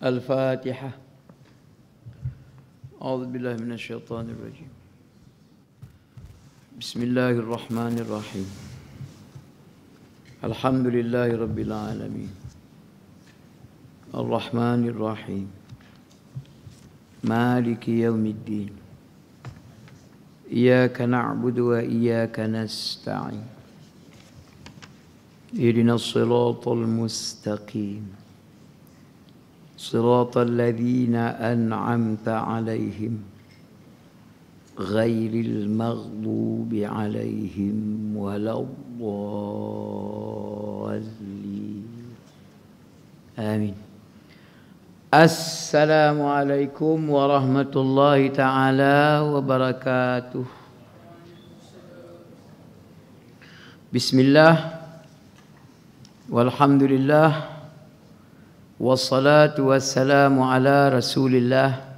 الفاتحة. أعوذ بالله من الشيطان الرجيم. بسم الله الرحمن الرحيم. الحمد لله رب العالمين الرحمن الرحيم مالك يوم الدين إياك نعبد وإياك نستعين اهدنا الصراط المستقيم صراط الذين أنعمت عليهم غير المغضوب عليهم ولا الضالين آمين. Assalamualaikum warahmatullahi ta'ala wabarakatuh. Bismillah walhamdulillah wassalatu wassalamu ala rasulillah.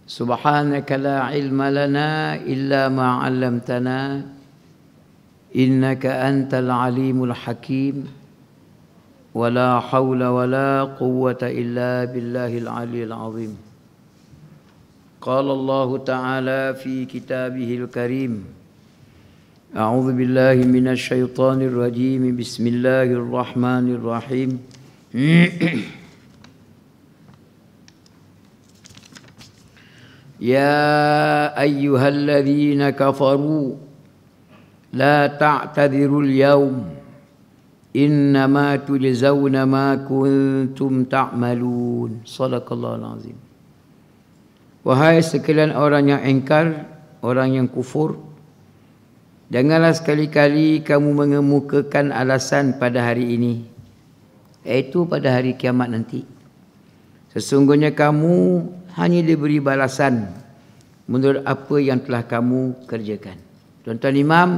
Subhanaka la ilma lana illa ma 'allamtana innaka antal alimul hakim. ولا حول ولا قوة إلا بالله العلي العظيم. قال الله تعالى في كتابه الكريم أعوذ بالله من الشيطان الرجيم بسم الله الرحمن الرحيم يا أيها الذين كفروا لا تعتذروا اليوم Innama tujzauna ma kuntum ta'malun. Shadaqallahul azim. Wahai sekalian orang yang engkar, orang yang kufur, janganlah sekali-kali kamu mengemukakan alasan pada hari ini, iaitu pada hari kiamat nanti. Sesungguhnya kamu hanya diberi balasan menurut apa yang telah kamu kerjakan. Tuan-tuan imam,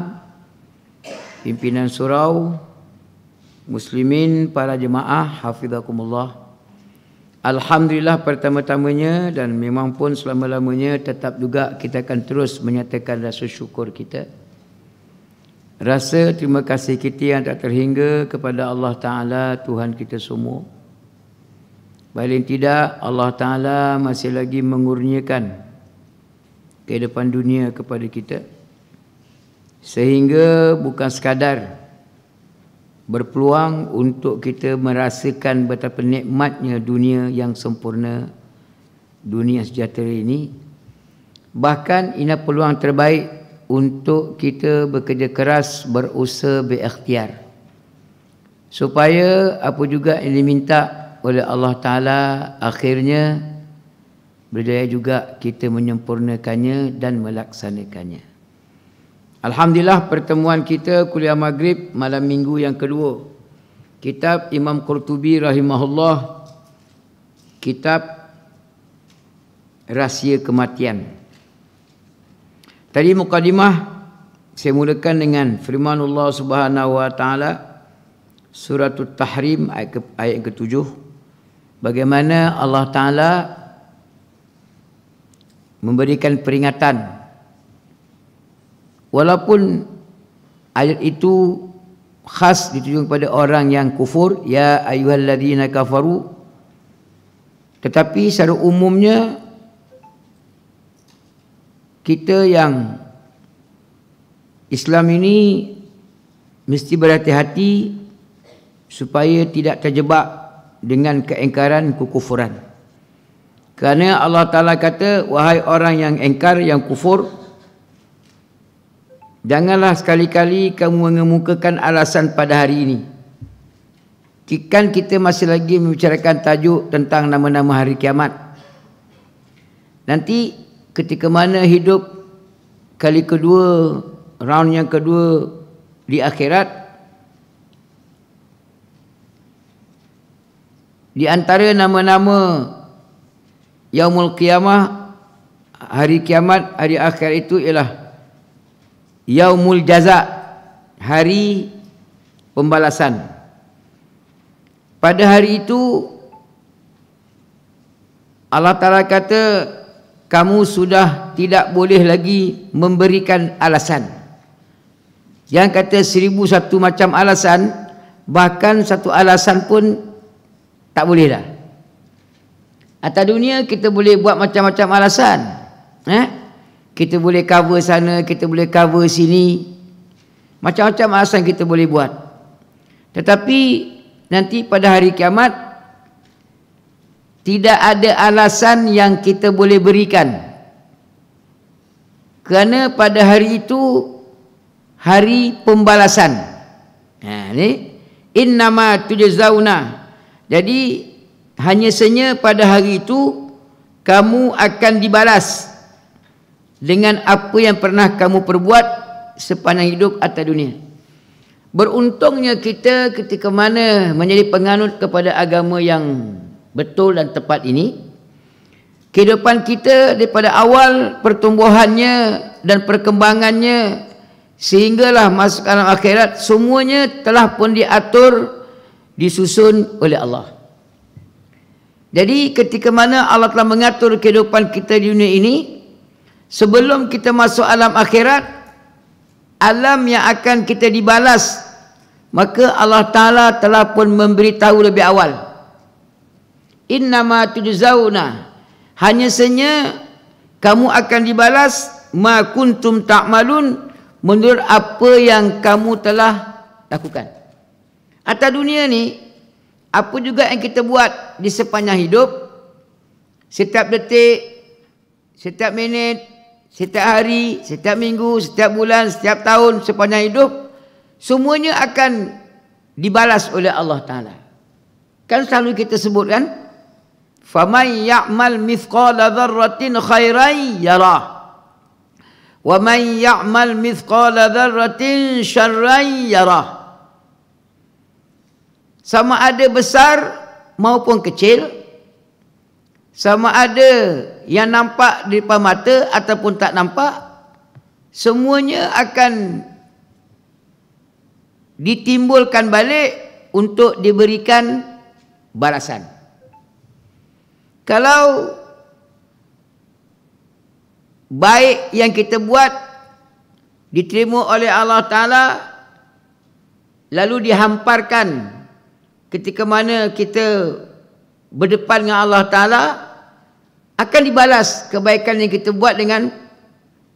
pimpinan surau, muslimin, para jemaah, hafizakumullah. Alhamdulillah pertama-tamanya dan memang pun selama-lamanya tetap juga kita akan terus menyatakan rasa syukur kita. Rasa terima kasih kita yang tak terhingga kepada Allah Ta'ala, Tuhan kita semua. Paling tidak Allah Ta'ala masih lagi mengurniakan kehidupan dunia kepada kita, sehingga bukan sekadar berpeluang untuk kita merasakan betapa nikmatnya dunia yang sempurna, dunia sejahtera ini. Bahkan ini peluang terbaik untuk kita bekerja keras, berusaha, berikhtiar, supaya apa juga yang diminta oleh Allah Ta'ala akhirnya berjaya juga kita menyempurnakannya dan melaksanakannya. Alhamdulillah pertemuan kita kuliah maghrib malam minggu yang kedua, kitab Imam Qurtubi rahimahullah, kitab Rahsia Kematian. Tadi mukadimah saya mulakan dengan firman Allah Subhanahu wa taala surah At-Tahrim ayat ke-7, bagaimana Allah Taala memberikan peringatan. Walaupun ayat itu khas dituju kepada orang yang kufur, ya ayyuhalladzina kafaru, tetapi secara umumnya kita yang Islam ini mesti berhati-hati supaya tidak terjebak dengan keengkaran, kekufuran. Kerana Allah Ta'ala kata, wahai orang yang engkar, yang kufur, janganlah sekali-kali kamu mengemukakan alasan pada hari ini. Kan kita masih lagi membicarakan tajuk tentang nama-nama hari kiamat. Nanti ketika mana hidup kali kedua, round yang kedua di akhirat, di antara nama-nama Yaumul Qiyamah, hari kiamat, hari akhir itu ialah Yaumul Jaza, hari pembalasan. Pada hari itu Allah Ta'ala kata, kamu sudah tidak boleh lagi memberikan alasan. Yang kata 1001 macam alasan, bahkan satu alasan pun tak boleh dah. Atas dunia kita boleh buat macam-macam alasan. Kita boleh cover sana, kita boleh cover sini. Macam-macam alasan kita boleh buat. Tetapi nanti pada hari kiamat tidak ada alasan yang kita boleh berikan. Kerana pada hari itu hari pembalasan. Ni innama tujzauna. Jadi hanya saja pada hari itu kamu akan dibalas dengan apa yang pernah kamu perbuat sepanjang hidup atas dunia. Beruntungnya kita ketika mana menjadi penganut kepada agama yang betul dan tepat ini, kehidupan kita daripada awal pertumbuhannya dan perkembangannya sehinggalah masuk alam akhirat, semuanya telah pun diatur, disusun oleh Allah. Jadi ketika mana Allah telah mengatur kehidupan kita di dunia ini, sebelum kita masuk alam akhirat, alam yang akan kita dibalas, maka Allah Ta'ala telah pun memberitahu lebih awal. Innama tujzauna, hanya saja kamu akan dibalas ma kuntum ta'malun, menurut apa yang kamu telah lakukan. Atas dunia ni, apa juga yang kita buat di sepanjang hidup, setiap detik, setiap minit, setiap hari, setiap minggu, setiap bulan, setiap tahun, sepanjang hidup, semuanya akan dibalas oleh Allah Ta'ala. Kan selalu kita sebut kan, faman ya'mal mithqala dzarratin khairan yarah, wa man ya'mal mithqala dzarratin syarran yarah. Sama ada besar maupun kecil, sama ada yang nampak di depan mata ataupun tak nampak, semuanya akan ditimbulkan balik untuk diberikan balasan. Kalau baik yang kita buat diterima oleh Allah Ta'ala, lalu dihamparkan ketika mana kita berdepan dengan Allah Ta'ala, akan dibalas kebaikan yang kita buat dengan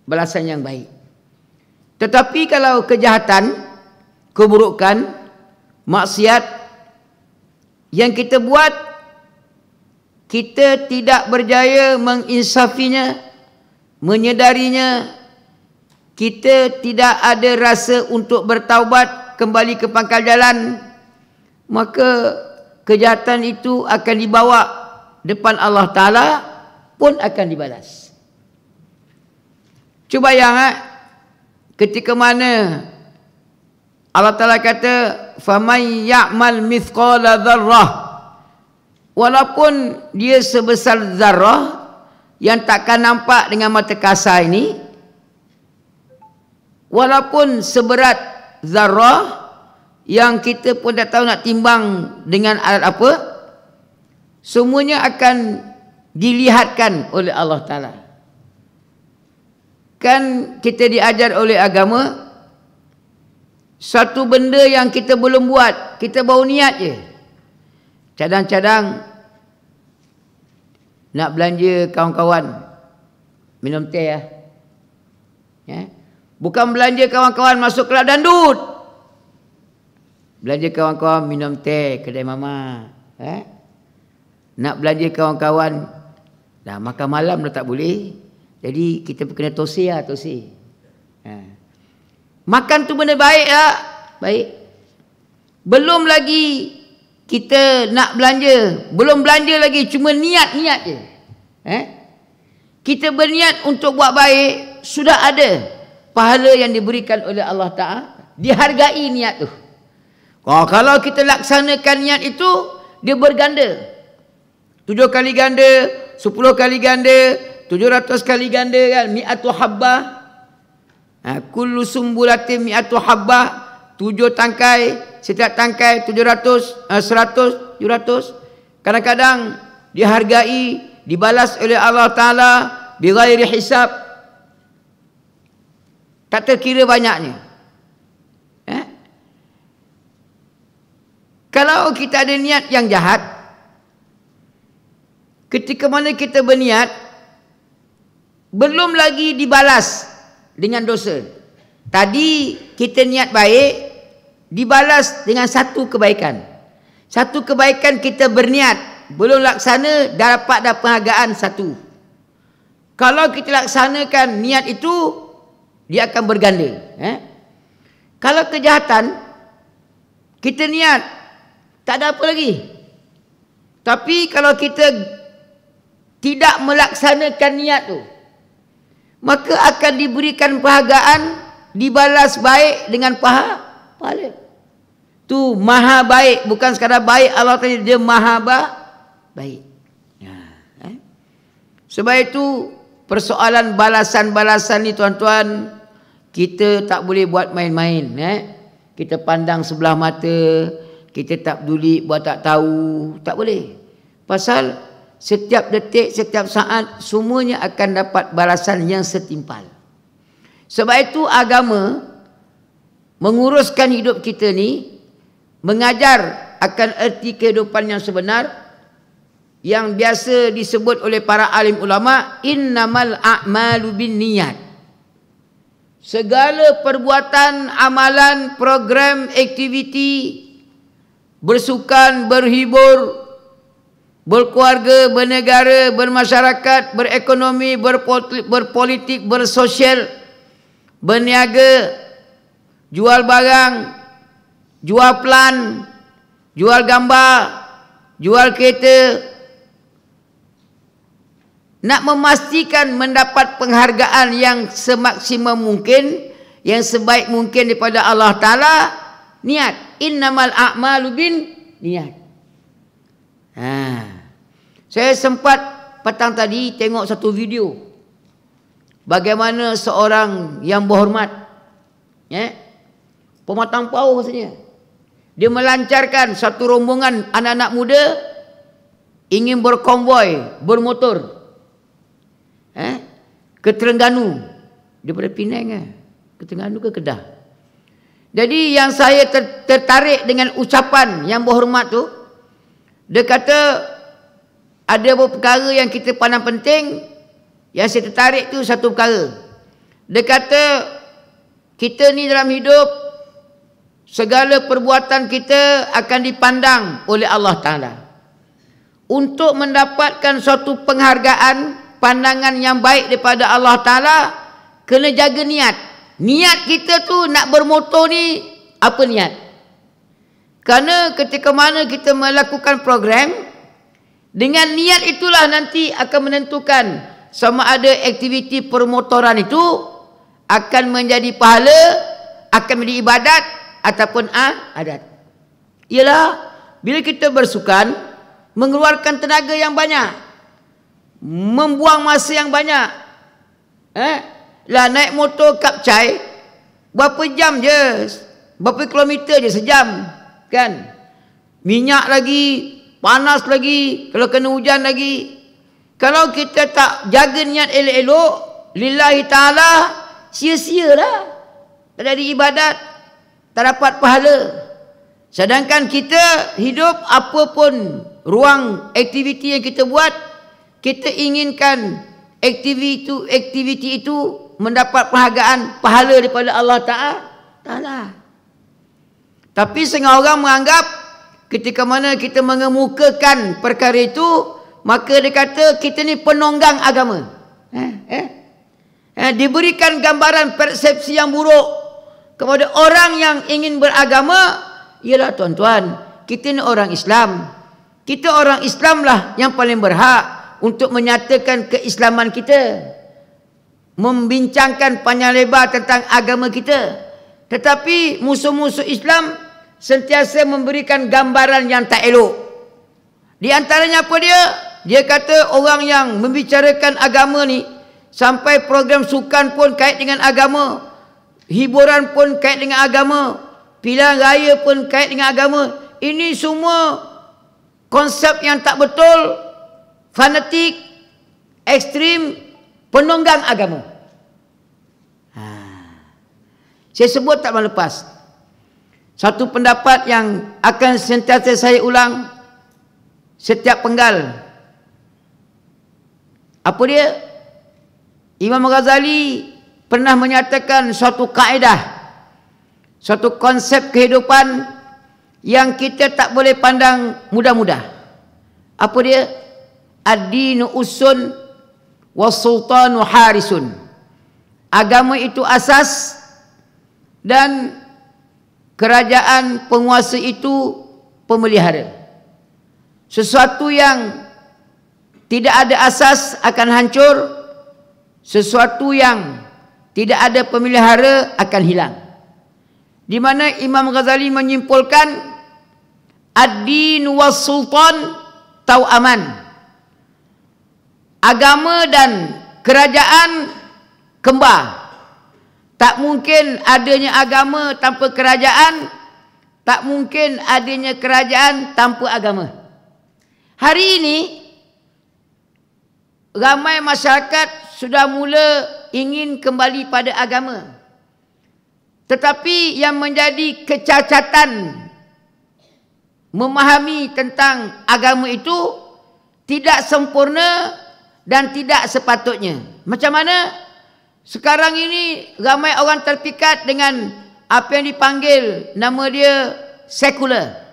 balasan yang baik. Tetapi kalau kejahatan, keburukan, maksiat yang kita buat, kita tidak berjaya menginsafinya, menyedarinya, kita tidak ada rasa untuk bertaubat, kembali ke pangkal jalan, maka kejahatan itu akan dibawa depan Allah Ta'ala, pun akan dibalas. Cuba bayang, ketika mana Allah Ta'ala kata faman ya'mal mithqala dzarrah, walaupun dia sebesar zarrah yang takkan nampak dengan mata kasar ini, walaupun seberat zarrah yang kita pun tak tahu nak timbang dengan alat apa, semuanya akan dilihatkan oleh Allah Ta'ala. Kan kita diajar oleh agama, satu benda yang kita belum buat, kita baru niat je. Cadang-cadang nak belanja kawan-kawan minum teh ya. Bukan belanja kawan-kawan masuk kelab dandut. Belanja kawan-kawan minum teh kedai mama. Nak belanja kawan-kawan, dah makan malam dah tak boleh. Jadi kita kena tosi lah, tosi. Makan tu benda baik tak? Baik. Belum lagi kita nak belanja. Belum belanja lagi, cuma niat-niat je. Kita berniat untuk buat baik, sudah ada pahala yang diberikan oleh Allah Ta'ala. Dihargai niat tu. Kalau kita laksanakan niat itu, dia berganda. 7 kali ganda, 10 kali ganda, 700 kali ganda kan, mi'atu habbah. Kullu sumbulatin mi'atu habbah, 7 tangkai, setiap tangkai 700, 100, 700. Kadang-kadang dihargai, dibalas oleh Allah Ta'ala bighairi hisab, tak terkira banyaknya. Kalau kita ada niat yang jahat, ketika mana kita berniat, belum lagi dibalas dengan dosa. Tadi kita niat baik, dibalas dengan satu kebaikan. Satu kebaikan kita berniat, belum laksana, dapat penghargaan satu. Kalau kita laksanakan niat itu, dia akan berganda. Kalau kejahatan, kita niat, tak ada apa lagi. Tapi kalau kita tidak melaksanakan niat tu, maka akan diberikan penghargaan, dibalas baik dengan pahala. Tu maha baik, bukan sekadar baik, Allah Ta'ala, dia maha baik. Sebab itu persoalan balasan-balasan ni tuan-tuan, kita tak boleh buat main-main. Kita pandang sebelah mata, kita tak peduli, buat tak tahu, tak boleh. Pasal setiap detik, setiap saat, semuanya akan dapat balasan yang setimpal. Sebab itu agama menguruskan hidup kita ni, mengajar akan erti kehidupan yang sebenar, yang biasa disebut oleh para alim ulama, innamal a'malu binniyat. Segala perbuatan, amalan, program, aktiviti, bersukan, berhibur, berkeluarga, bernegara, bermasyarakat, berekonomi, berpolitik, bersosial, berniaga, jual barang, jual pelan, jual gambar, jual kereta, nak memastikan mendapat penghargaan yang semaksimum mungkin, yang sebaik mungkin daripada Allah Ta'ala, niat. Innamal a'malu bin niat. Saya sempat petang tadi tengok satu video, bagaimana seorang yang berhormat, pematang pauh maksudnya, dia melancarkan satu rombongan anak-anak muda ingin berkonvoi, bermotor ke Terengganu, daripada Penang ke Terengganu ke Kedah. Jadi yang saya tertarik dengan ucapan yang berhormat tu, dia kata ada beberapa perkara yang kita pandang penting. Yang saya tertarik tu satu perkara. Dia kata kita ni dalam hidup, segala perbuatan kita akan dipandang oleh Allah Ta'ala. Untuk mendapatkan suatu penghargaan, pandangan yang baik daripada Allah Ta'ala, kena jaga niat. Niat kita tu nak bermotor ni, apa niat? Kerana ketika mana kita melakukan program, dengan niat itulah nanti akan menentukan sama ada aktiviti permotoran itu akan menjadi pahala, akan menjadi ibadat ataupun adat. Ialah bila kita bersukan, mengeluarkan tenaga yang banyak, membuang masa yang banyak. Lah naik motor kapcai, berapa jam je, berapa kilometer je sejam, kan? Minyak lagi, panas lagi, kalau kena hujan lagi. Kalau kita tak jaga niat elok-elok, lillahi ta'ala, sia-sia lah. Tak ada ibadat, tak dapat pahala. Sedangkan kita hidup, apapun ruang aktiviti yang kita buat, kita inginkan aktiviti itu mendapat penghargaan, pahala daripada Allah Ta'ala. Tapi setengah orang menganggap ketika mana kita mengemukakan perkara itu, maka dia kata kita ni penonggang agama. Diberikan gambaran persepsi yang buruk kepada orang yang ingin beragama. Ialah tuan-tuan, kita ni orang Islam. Kita orang Islam lah yang paling berhak untuk menyatakan keislaman kita, membincangkan panjang lebar tentang agama kita. Tetapi musuh-musuh Islam sentiasa memberikan gambaran yang tak elok. Di antaranya apa dia? Dia kata orang yang membicarakan agama ni, sampai program sukan pun kait dengan agama, hiburan pun kait dengan agama, pilihan raya pun kait dengan agama. Ini semua konsep yang tak betul, fanatik, ekstrim, penonggang agama. Saya sebut tak mahu lepas. Satu pendapat yang akan sentiasa saya ulang setiap penggal. Apa dia? Imam Ghazali pernah menyatakan suatu kaedah, suatu konsep kehidupan yang kita tak boleh pandang mudah-mudah. Apa dia? Ad-dinu usun was-sultanu harisun. Agama itu asas dan kerajaan penguasa itu pemelihara. Sesuatu yang tidak ada asas akan hancur, sesuatu yang tidak ada pemelihara akan hilang. Di mana Imam Ghazali menyimpulkan ad-din was-sultan tau'aman. Agama dan kerajaan kembar. Tak mungkin adanya agama tanpa kerajaan, tak mungkin adanya kerajaan tanpa agama. Hari ini ramai masyarakat sudah mula ingin kembali pada agama. Tetapi yang menjadi kecacatan memahami tentang agama itu tidak sempurna dan tidak sepatutnya. Macam mana? Sekarang ini ramai orang terpikat dengan apa yang dipanggil nama dia sekular.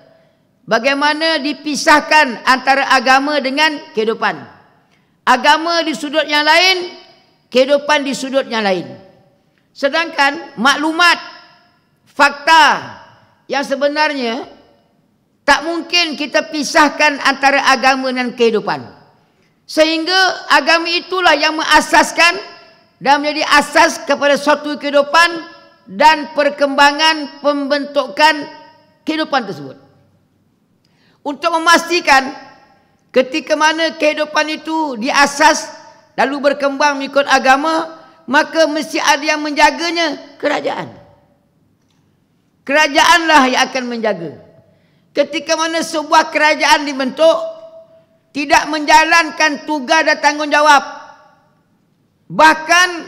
Bagaimana dipisahkan antara agama dengan kehidupan. Agama di sudut yang lain, kehidupan di sudut yang lain. Sedangkan maklumat, fakta yang sebenarnya tak mungkin kita pisahkan antara agama dan kehidupan. Sehingga agama itulah yang mengasaskan dan menjadi asas kepada suatu kehidupan dan perkembangan pembentukan kehidupan tersebut. Untuk memastikan ketika mana kehidupan itu diasas lalu berkembang mengikut agama, maka mesti ada yang menjaganya, kerajaan. Kerajaanlah yang akan menjaga. Ketika mana sebuah kerajaan dibentuk, tidak menjalankan tugas dan tanggungjawab, bahkan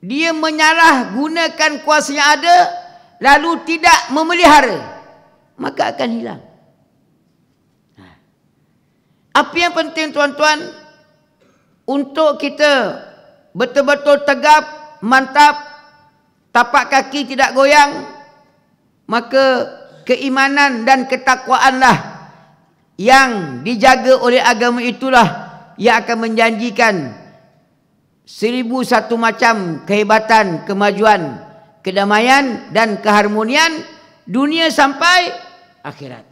dia menyalahgunakan kuasa yang ada lalu tidak memelihara, maka akan hilang. Apa yang penting tuan-tuan, untuk kita betul-betul tegap, mantap, tapak kaki tidak goyang, maka keimanan dan ketakwaanlah yang dijaga oleh agama itulah yang akan menjanjikan 1001 macam kehebatan, kemajuan, kedamaian dan keharmonian dunia sampai akhirat.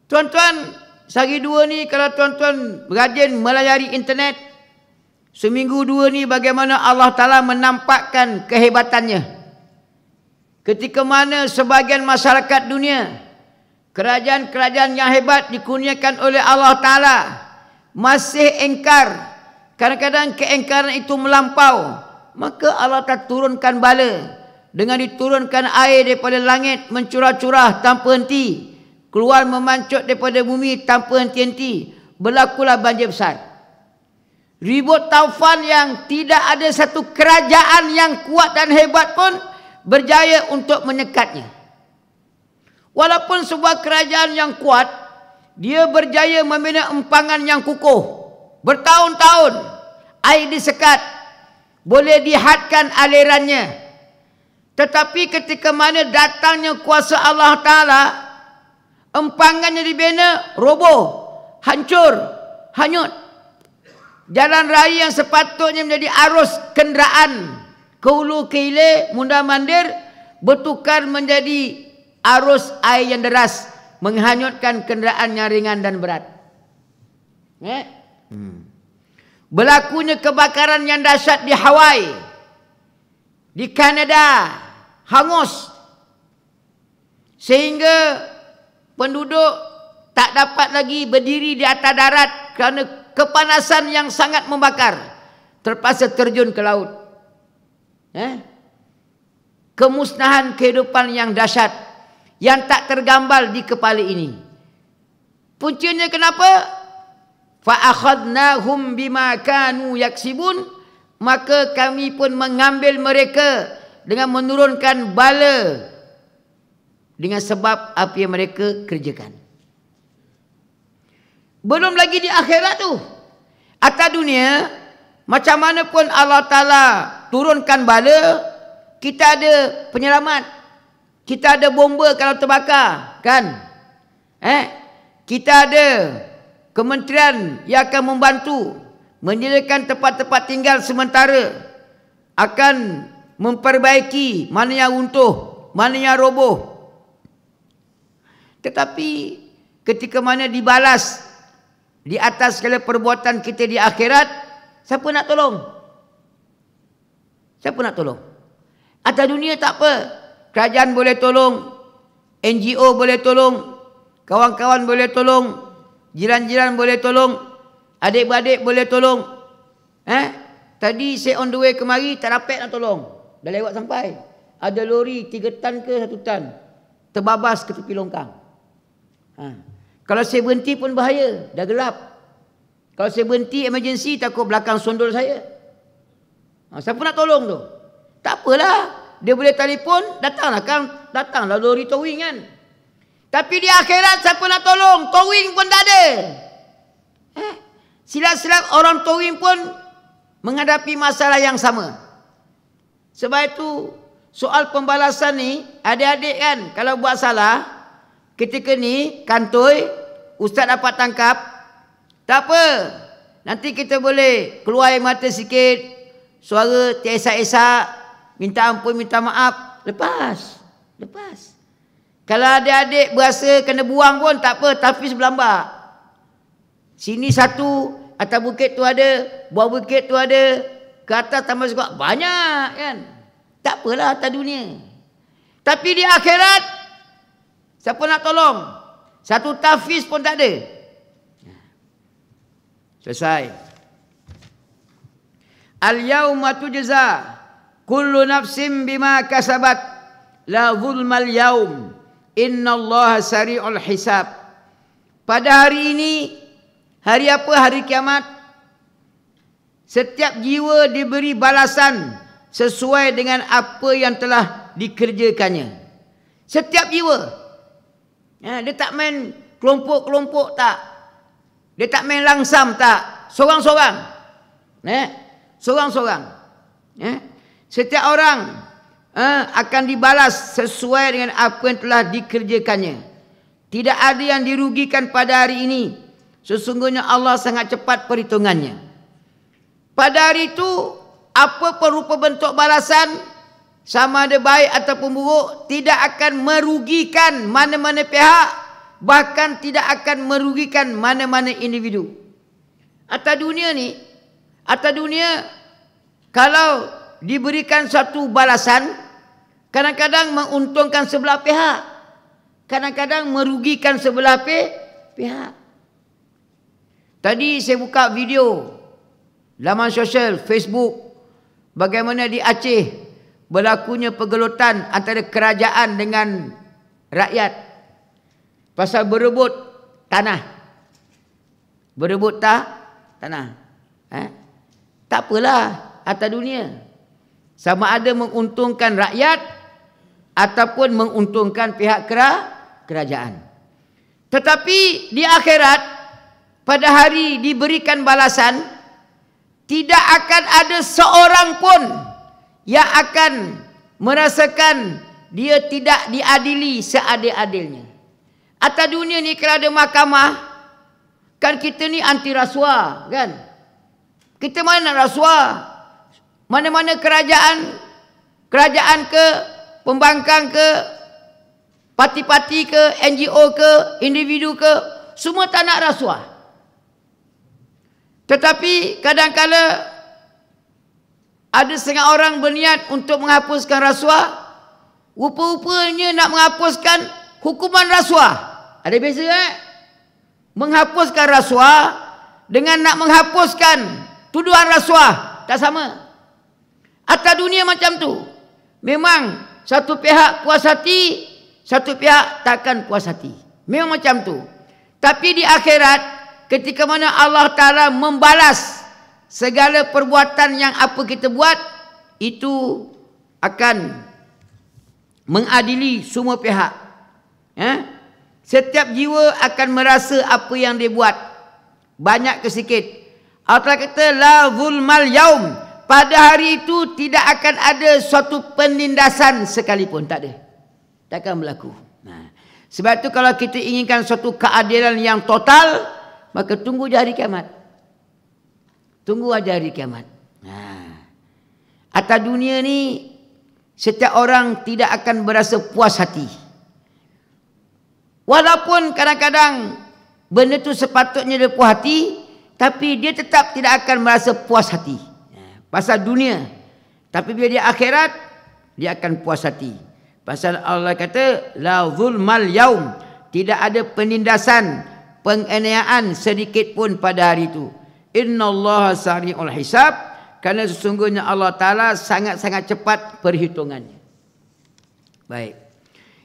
Tuan-tuan, sehari dua ni kalau tuan-tuan rajin melayari internet, seminggu dua ni bagaimana Allah Ta'ala menampakkan kehebatannya. Ketika mana sebagian masyarakat dunia, kerajaan-kerajaan yang hebat dikurniakan oleh Allah Ta'ala masih engkar. Kadang-kadang keengkaran itu melampau, maka Allah Ta'ala turunkan bala dengan diturunkan air daripada langit mencurah-curah tanpa henti, keluar memancut daripada bumi tanpa henti-henti, berlakulah banjir besar. Ribut taufan yang tidak ada satu kerajaan yang kuat dan hebat pun berjaya untuk menyekatnya. Walaupun sebuah kerajaan yang kuat, dia berjaya membina empangan yang kukuh. Bertahun-tahun air disekat, boleh dihadkan alirannya. Tetapi ketika mana datangnya kuasa Allah Ta'ala, empangannya dibina, roboh, hancur, hanyut. Jalan raya yang sepatutnya menjadi arus kenderaan ke hulu ke hilir, mundar mandir, bertukar menjadi arus air yang deras, menghanyutkan kenderaan yang ringan dan berat. Berlakunya kebakaran yang dahsyat di Hawaii, di Kanada, hangus, sehingga penduduk tak dapat lagi berdiri di atas darat kerana kepanasan yang sangat membakar, terpaksa terjun ke laut. Kemusnahan kehidupan yang dahsyat yang tak tergambar di kepala ini. Puncanya kenapa? Fa akhadnahum bima kanu yaksibun, maka kami pun mengambil mereka dengan menurunkan bala dengan sebab apa yang mereka kerjakan. Belum lagi di akhirat tu. Atas dunia, macam mana pun Allah Ta'ala turunkan bala, kita ada penyelamat. Kita ada bomba kalau terbakar, kan? Kita ada kementerian yang akan membantu menyediakan tempat-tempat tinggal sementara, akan memperbaiki mana yang runtuh, mana yang roboh. Tetapi ketika mana dibalas di atas segala perbuatan kita di akhirat, siapa nak tolong? Siapa nak tolong? Atas dunia tak apa. Kerajaan boleh tolong, NGO boleh tolong, kawan-kawan boleh tolong, jiran-jiran boleh tolong, adik-beradik boleh tolong. Tadi saya on the way kemari, tak dapat nak tolong. Dah lewat sampai. Ada lori 3 tan ke 1 tan, terbabas ke tepi longkang. Kalau saya berhenti pun bahaya, dah gelap. Kalau saya berhenti emergency, takut belakang sondol saya. Siapa nak tolong tu? Tak apalah, dia boleh telefon, datanglah lori towing kan. Tapi di akhirat siapa nak tolong? Towing pun tak ada. Silap-silap orang towing pun menghadapi masalah yang sama. Sebab itu soal pembalasan ni, adik-adik kan, kalau buat salah, ketika ni kantoi, ustaz dapat tangkap, tak apa. Nanti kita boleh keluar air mata sikit, suara teresak-esak, minta ampun, minta maaf, lepas. Kalau adik-adik berasa kena buang pun tak apa, tahfiz berlambak. Sini satu, atas bukit tu ada, bawah bukit tu ada, ke atas tambah juga banyak kan. Tak apalah atas dunia. Tapi di akhirat, siapa nak tolong? Satu tahfiz pun tak ada. Selesai. Al-yawma tujza kullu nafsin bima kasabat la zulmal yaum innallaha sari'ul hisab. Pada hari ini, hari apa? Hari kiamat. Setiap jiwa diberi balasan sesuai dengan apa yang telah dikerjakannya. Setiap jiwa. Dia tak main kelompok-kelompok tak. Dia tak main langsam tak. Sorang-sorang. Sorang-sorang. Setiap orang akan dibalas sesuai dengan apa yang telah dikerjakannya. Tidak ada yang dirugikan pada hari ini. Sesungguhnya Allah sangat cepat perhitungannya. Pada hari itu, apa pun rupa bentuk balasan, sama ada baik ataupun buruk, tidak akan merugikan mana-mana pihak, bahkan tidak akan merugikan mana-mana individu. Atas dunia ni, kalau diberikan satu balasan, kadang-kadang menguntungkan sebelah pihak, kadang-kadang merugikan sebelah pihak. Tadi saya buka video laman sosial Facebook, bagaimana di Aceh berlakunya pergelutan antara kerajaan dengan rakyat pasal berebut tanah. Berebut tanah. Tak apalah atas dunia. Sama ada menguntungkan rakyat ataupun menguntungkan pihak kerajaan. Tetapi di akhirat, pada hari diberikan balasan, tidak akan ada seorang pun yang akan merasakan dia tidak diadili seadil-adilnya. Atas dunia ni kalau ada mahkamah, kan kita ni anti rasuah kan. Kita mana nak rasuah? Mana-mana kerajaan ke, pembangkang ke, parti-parti ke, NGO ke, individu ke, semua tak nak rasuah. Tetapi kadang-kala ada setengah orang berniat untuk menghapuskan rasuah, rupa-rupanya nak menghapuskan hukuman rasuah. Ada beza menghapuskan rasuah dengan nak menghapuskan tuduhan rasuah, tak sama. Atas dunia macam tu. Memang satu pihak puas hati, satu pihak takkan puas hati. Memang macam tu. Tapi di akhirat, ketika mana Allah Ta'ala membalas segala perbuatan yang apa kita buat, itu akan mengadili semua pihak. Setiap jiwa akan merasa apa yang dia buat, banyak ke sikit. Allah kata la zulmal yaum, pada hari itu tidak akan ada suatu penindasan sekalipun, tak ada, takkan berlaku. Sebab itu kalau kita inginkan suatu keadilan yang total, maka tunggu je hari kiamat. Tunggu aja hari kiamat. Atas dunia ni setiap orang tidak akan berasa puas hati. Walaupun kadang-kadang benda tu sepatutnya dia puas hati, tapi dia tetap tidak akan merasa puas hati. Pasal dunia. Tapi bila dia akhirat, dia akan puas hati. Pasal Allah kata, la zulmal yaum, tidak ada penindasan, penganiayaan sedikit pun pada hari itu. Innallaha sari'ul hisab, kerana sesungguhnya Allah Ta'ala sangat-sangat cepat perhitungannya. Baik.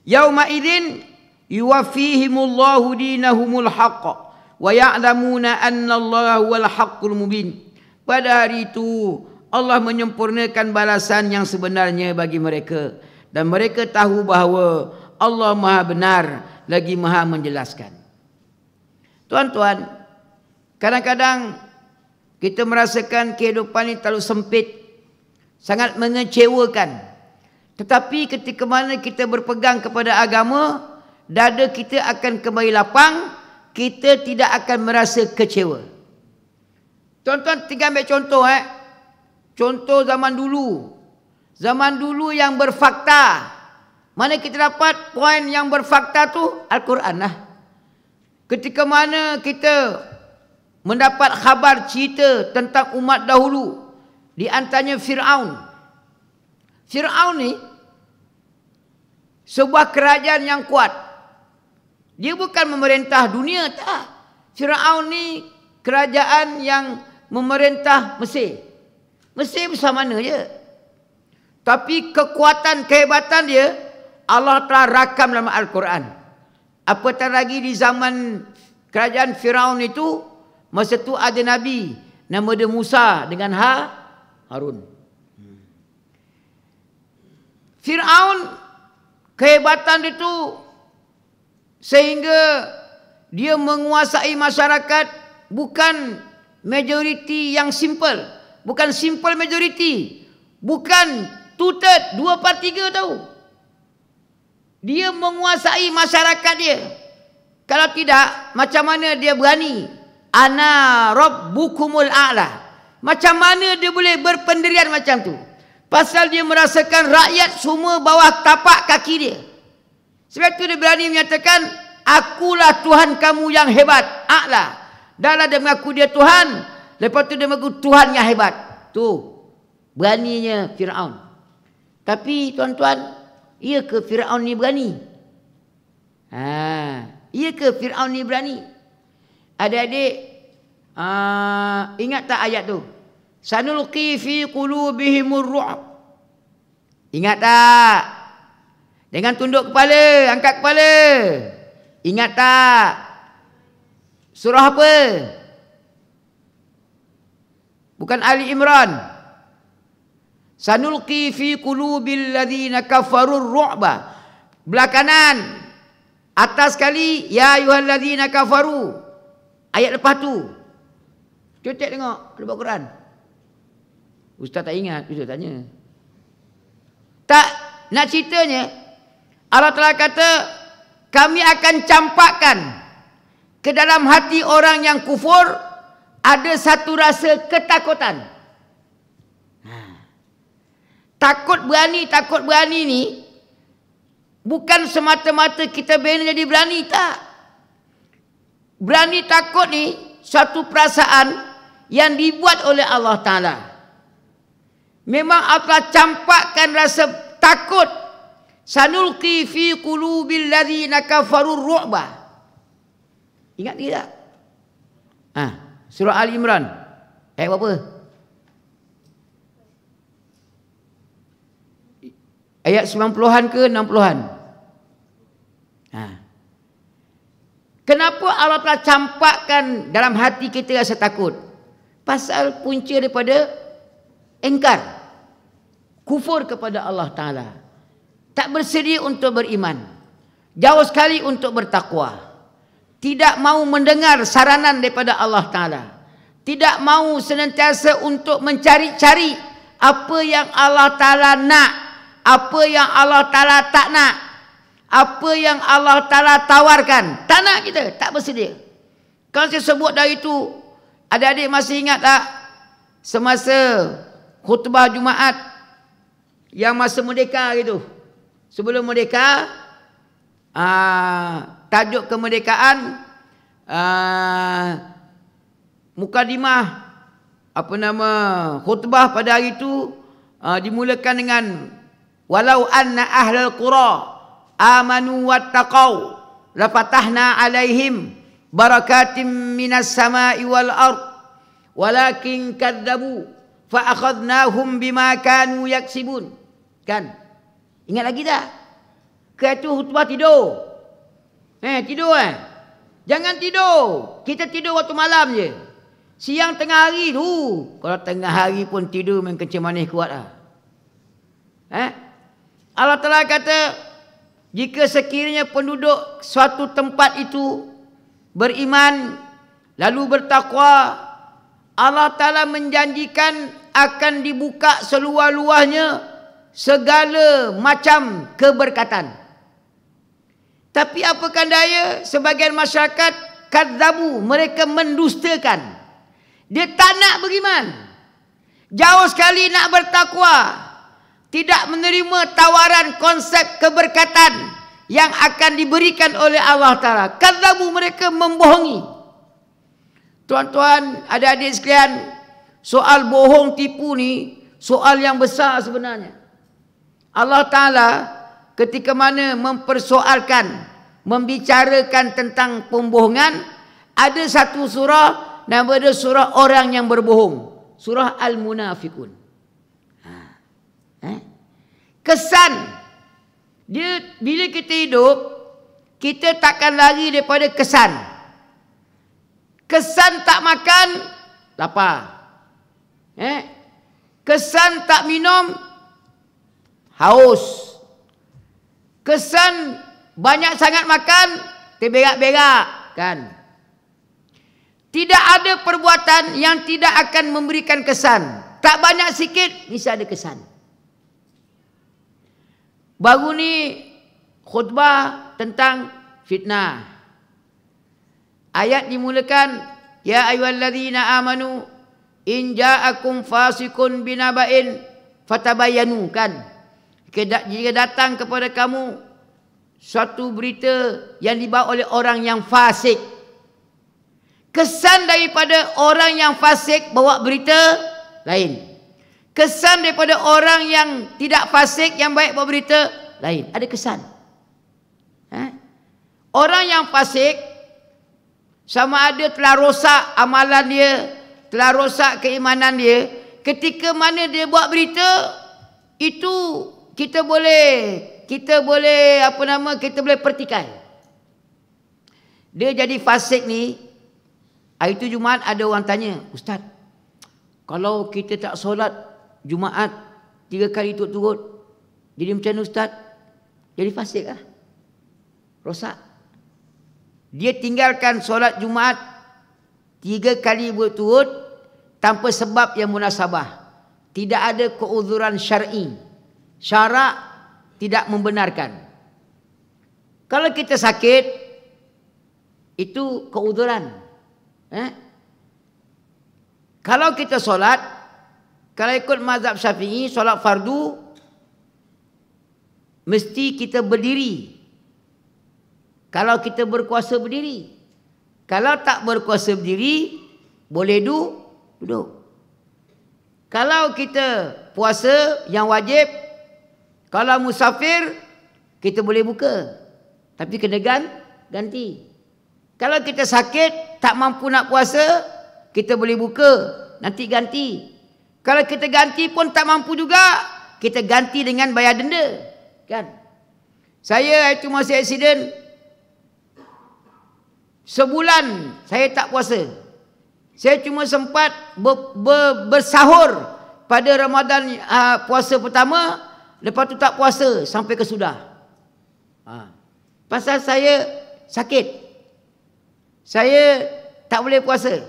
Yauma idzin yuwaffihimullahu dinahumul haqq wa ya'lamuna annallaha huwal haqqul mubin. Pada hari itu Allah menyempurnakan balasan yang sebenarnya bagi mereka, dan mereka tahu bahawa Allah Maha benar lagi Maha menjelaskan. Tuan-tuan, kadang-kadang kita merasakan kehidupan ini terlalu sempit, sangat mengecewakan. Tetapi ketika mana kita berpegang kepada agama, dada kita akan kembali lapang, kita tidak akan merasa kecewa. Tuan-tuan, tinggal ambil contoh. Contoh zaman dulu. Zaman dulu yang berfakta. Mana kita dapat poin yang berfakta tu? Al-Quran lah. Ketika mana kita mendapat khabar cerita tentang umat dahulu, di antaranya Fir'aun. Fir'aun ni sebuah kerajaan yang kuat. Dia bukan memerintah dunia, tak. Fir'aun ni kerajaan yang memerintah Mesir. Mesir besar mana je. Tapi kekuatan, kehebatan dia, Allah telah rakam dalam Al-Quran. Apatah lagi di zaman kerajaan Fir'aun itu, masa tu ada Nabi, nama dia Musa dengan Harun. Fir'aun, kehebatan itu sehingga dia menguasai masyarakat bukan majoriti yang simple. Bukan simple majoriti. Bukan two-third, 2/3 tahu. Dia menguasai masyarakat dia. Kalau tidak, macam mana dia berani? Ana rabbukumul a'la. Macam mana dia boleh berpendirian macam tu? Pasal dia merasakan rakyat semua bawah tapak kaki dia. Sebab tu dia berani menyatakan, akulah Tuhan kamu yang hebat. A'la. Dah lah dia mengaku dia Tuhan. Lepas tu dia mengaku Tuhan yang hebat. Tu beraninya Fir'aun. Tapi tuan-tuan, iya ke Fir'aun ni berani? Iya ke Fir'aun ni berani? Adik-adik, ingat tak ayat tu? Sanulqi fi qulubihimur ru'b. Ingat tak? Dengan tunduk kepala, angkat kepala. Ingat tak? Surah apa? Bukan Ali Imran. Sanulqi fi qulubil ladzina kafarur ru'ba. Belah kanan. Atas sekali, ya ayyuhalladzina kafaru. Ayat lepas tu. Cuba tengok dalam Al-Quran. Ustaz tak ingat, ustaz tanya. Tak, nak ceritanya, Allah telah kata, kami akan campakkan ke dalam hati orang yang kufur ada satu rasa ketakutan. Takut berani ni bukan semata-mata kita bina jadi berani, tak. Berani takut ni satu perasaan yang dibuat oleh Allah Ta'ala. Memang Allah campakkan rasa takut. Sanulqi fi qulubil ladzina kafarur ru'ba. Ingat tidak? Surah Ali Imran. Ayat berapa? Ayat 90-an ke 60-an? Kenapa Allah telah campakkan dalam hati kita rasa takut? Pasal punca daripada engkar, kufur kepada Allah Ta'ala. Tak bersedia untuk beriman. jauh sekali untuk bertakwa. Tidak mau mendengar saranan daripada Allah Ta'ala. Tidak mau senantiasa untuk mencari-cari apa yang Allah Ta'ala nak, apa yang Allah Ta'ala tak nak, apa yang Allah Ta'ala tawarkan. Tak nak kita, tak bersedia. Kalau saya sebut dari itu, adik-adik masih ingat tak semasa khutbah Jumaat yang masa merdeka gitu, sebelum merdeka, tajuk kemerdekaan, mukadimah khutbah pada hari itu dimulakan dengan walau anna ahlal qura amanu wattaqau lafatahna alaihim barakatim minas sama'i wal ard walakin kadzabu fa akhadnahum bima kanu yaksibun. Kan? Ingat lagi tak? Ke itu khutbah tidur. Tidur Jangan tidur. Kita tidur waktu malam je. Siang tengah hari tu. Kalau tengah hari pun tidur memang kencing manis kuat lah. Allah Ta'ala kata, jika sekiranya penduduk suatu tempat itu beriman lalu bertakwa, Allah Ta'ala menjanjikan akan dibuka seluar-luarnya segala macam keberkatan. Tapi apakah daya, sebagian masyarakat kadzabu, mereka mendustakan. Dia tak nak beriman, jauh sekali nak bertakwa, tidak menerima tawaran konsep keberkatan yang akan diberikan oleh Allah Ta'ala. Kadzabu, mereka membohongi. Tuan-tuan, adik-adik sekalian, soal bohong tipu ni soal yang besar sebenarnya. Allah Ta'ala ketika mana mempersoalkan, membicarakan tentang pembohongan, ada satu surah, nama dia surah orang yang berbohong. Surah Al-Munafiqun. Kesan dia, bila kita hidup, kita takkan lari daripada kesan. Kesan tak makan, lapar. Kesan tak minum, haus. Kesan banyak sangat makan, terberak-berak, kan? Tidak ada perbuatan yang tidak akan memberikan kesan. Tak banyak sikit, mesti ada kesan. Baru ni khutbah tentang fitnah. Ayat dimulakan, ya ayyuhallazina amanu in ja'akum fasiqun binaba'in fatabayyanu, kan? Jika datang kepada kamu suatu berita yang dibawa oleh orang yang fasik. Kesan daripada orang yang fasik bawa berita lain. Kesan daripada orang yang tidak fasik, yang baik bawa berita lain. Ada kesan. Orang yang fasik, sama ada telah rosak amalan dia, telah rosak keimanan dia, ketika mana dia buat berita, itu kita boleh kita boleh pertikai. Dia jadi fasik ni. Hari itu Jumaat ada orang tanya, Ustaz, kalau kita tak solat Jumaat 3 kali turut-turut, jadi macam mana Ustaz? Jadi fasik lah. Rosak. Dia tinggalkan solat Jumaat 3 kali berturut tanpa sebab yang munasabah. Tidak ada keuzuran syar'i. Syarak tidak membenarkan. Kalau kita sakit, itu keuzuran. Kalau kita solat, kalau ikut mazhab Syafi'i, solat fardu mesti kita berdiri. Kalau kita berkuasa berdiri. Kalau tak berkuasa berdiri, boleh duduk. Kalau kita puasa yang wajib, kalau musafir, kita boleh buka. Tapi kena ganti. Kalau kita sakit, tak mampu nak puasa, kita boleh buka, nanti ganti. Kalau kita ganti pun tak mampu juga, kita ganti dengan bayar denda. Kan? Saya itu masa aksiden, sebulan saya tak puasa. Saya cuma sempat bersahur pada Ramadan puasa pertama, lepas tu tak puasa sampai kesudah. Pasal saya sakit. Saya tak boleh puasa.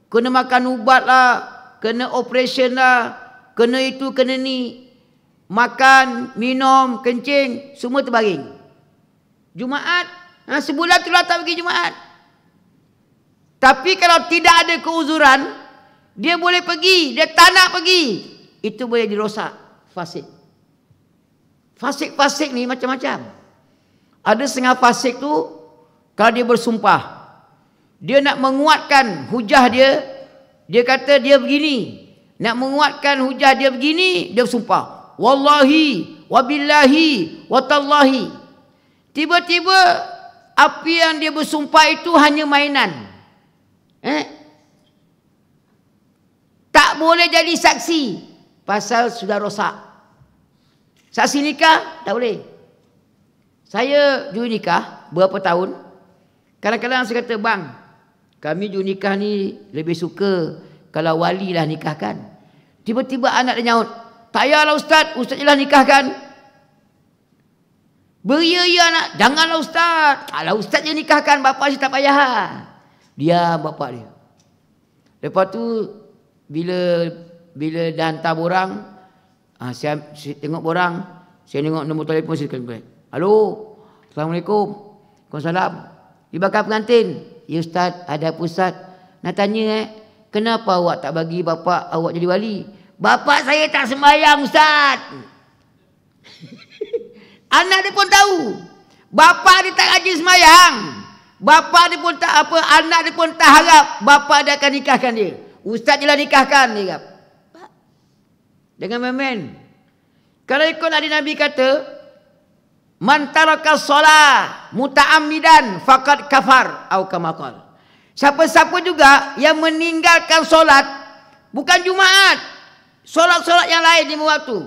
Kena makan ubat lah, kena operation lah, kena itu, kena ni. Makan, minum, kencing, semua terbaring. Jumaat, sebulan tu lah tak pergi Jumaat. Tapi kalau tidak ada keuzuran, dia boleh pergi, dia tak nak pergi. Itu boleh dirosak, fasik. Fasik-fasik ni macam-macam. Ada setengah fasik tu, kalau dia bersumpah, dia nak menguatkan hujah dia, dia kata dia begini. Nak menguatkan hujah dia begini, dia bersumpah. Wallahi, wabillahi, watallahi. Tiba-tiba, apa yang dia bersumpah itu hanya mainan. Tak boleh jadi saksi, pasal sudah rosak. Saksi nikah, tak boleh. Saya dulu nikah, berapa tahun. Kadang-kadang saya kata, bang, kami dulu nikah ni lebih suka kalau wali lah nikahkan. Tiba-tiba anak dia nyaut, tak payahlah Ustaz, Ustaz je lah nikahkan. Beria-ia anak, janganlah Ustaz. Kalau Ustaz je nikahkan, bapa saya tak payah. Dia bapa dia. Lepas tu, bila dah hantar borang, saya tengok borang, saya tengok nombor telefon, saya kata, halo, Assalamualaikum. Waalaikumsalam. Di bakal pengantin. Ya Ustaz, ada apa Ustaz? Nak tanya kenapa awak tak bagi bapa awak jadi wali? Bapa saya tak sembahyang Ustaz. Anak dia pun tahu. Bapa dia tak rajin sembahyang. Bapa dia pun tak apa, anak dia pun tak harap bapa dia akan nikahkan dia. Ustaz je lah nikahkan dia. Jangan main-main. Kalau ikut hadis Nabi kata, man taraka solah muta'ammidan faqad kafar atau kama qala. Siapa-siapa juga yang meninggalkan solat, bukan Jumaat, solat-solat yang lain di waktu,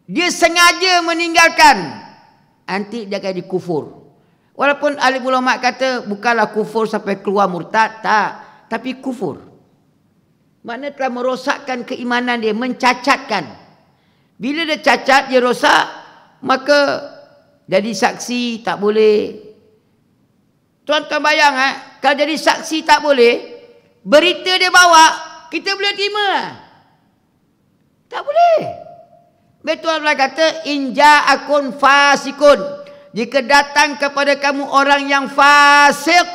dia sengaja meninggalkan, nanti dia akan dikufur. Walaupun ahli ulama kata bukanlah kufur sampai keluar murtad, tak, tapi kufur. Maknanya telah merosakkan keimanan dia, mencacatkan. Bila dia cacat, dia rosak, maka jadi saksi tak boleh. Tuan-tuan bayang, kalau jadi saksi tak boleh, berita dia bawa, kita boleh terima? Tak boleh. Betul Allah kata, inja akun fasikun. Jika datang kepada kamu orang yang fasik.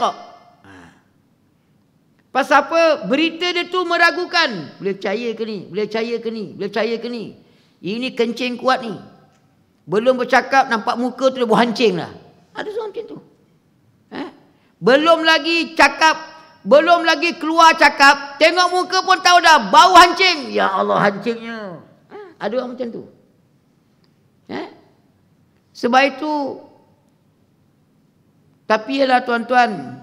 Pasal apa? Berita dia tu meragukan. Boleh percaya ke ni? Boleh percaya ke ni? Boleh percaya ke ni? Ini kencing kuat ni. Belum bercakap, nampak muka tu dia berhancing lah. Ada seorang macam tu. Belum lagi cakap, belum lagi keluar cakap, tengok muka pun tahu dah, bau hancing. Ya Allah, hancingnya. Ada orang macam tu. Sebab itu, tapi ialah tuan-tuan,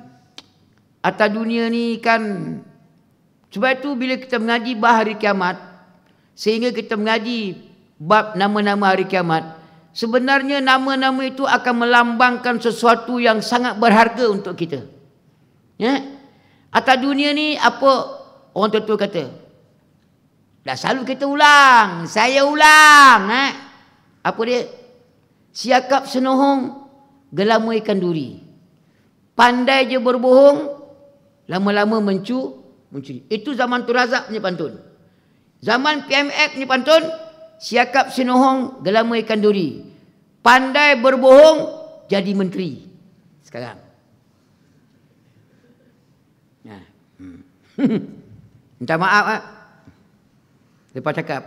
atas dunia ni kan, sebab itu bila kita mengaji bab hari kiamat, sehingga kita mengaji bab nama-nama hari kiamat, sebenarnya nama-nama itu akan melambangkan sesuatu yang sangat berharga untuk kita. Atas dunia ni apa orang tua kata? Dah selalu kita ulang, saya ulang. Apa dia? Siakap senohong, gelama ikan duri. Pandai je berbohong, lama-lama mencuri. Itu zaman Tun Razak punya pantun. Zaman PMF punya pantun, siakap senohong, gelama ikan duri. Pandai berbohong, jadi menteri. Sekarang. Minta maaf. Lepas cakap.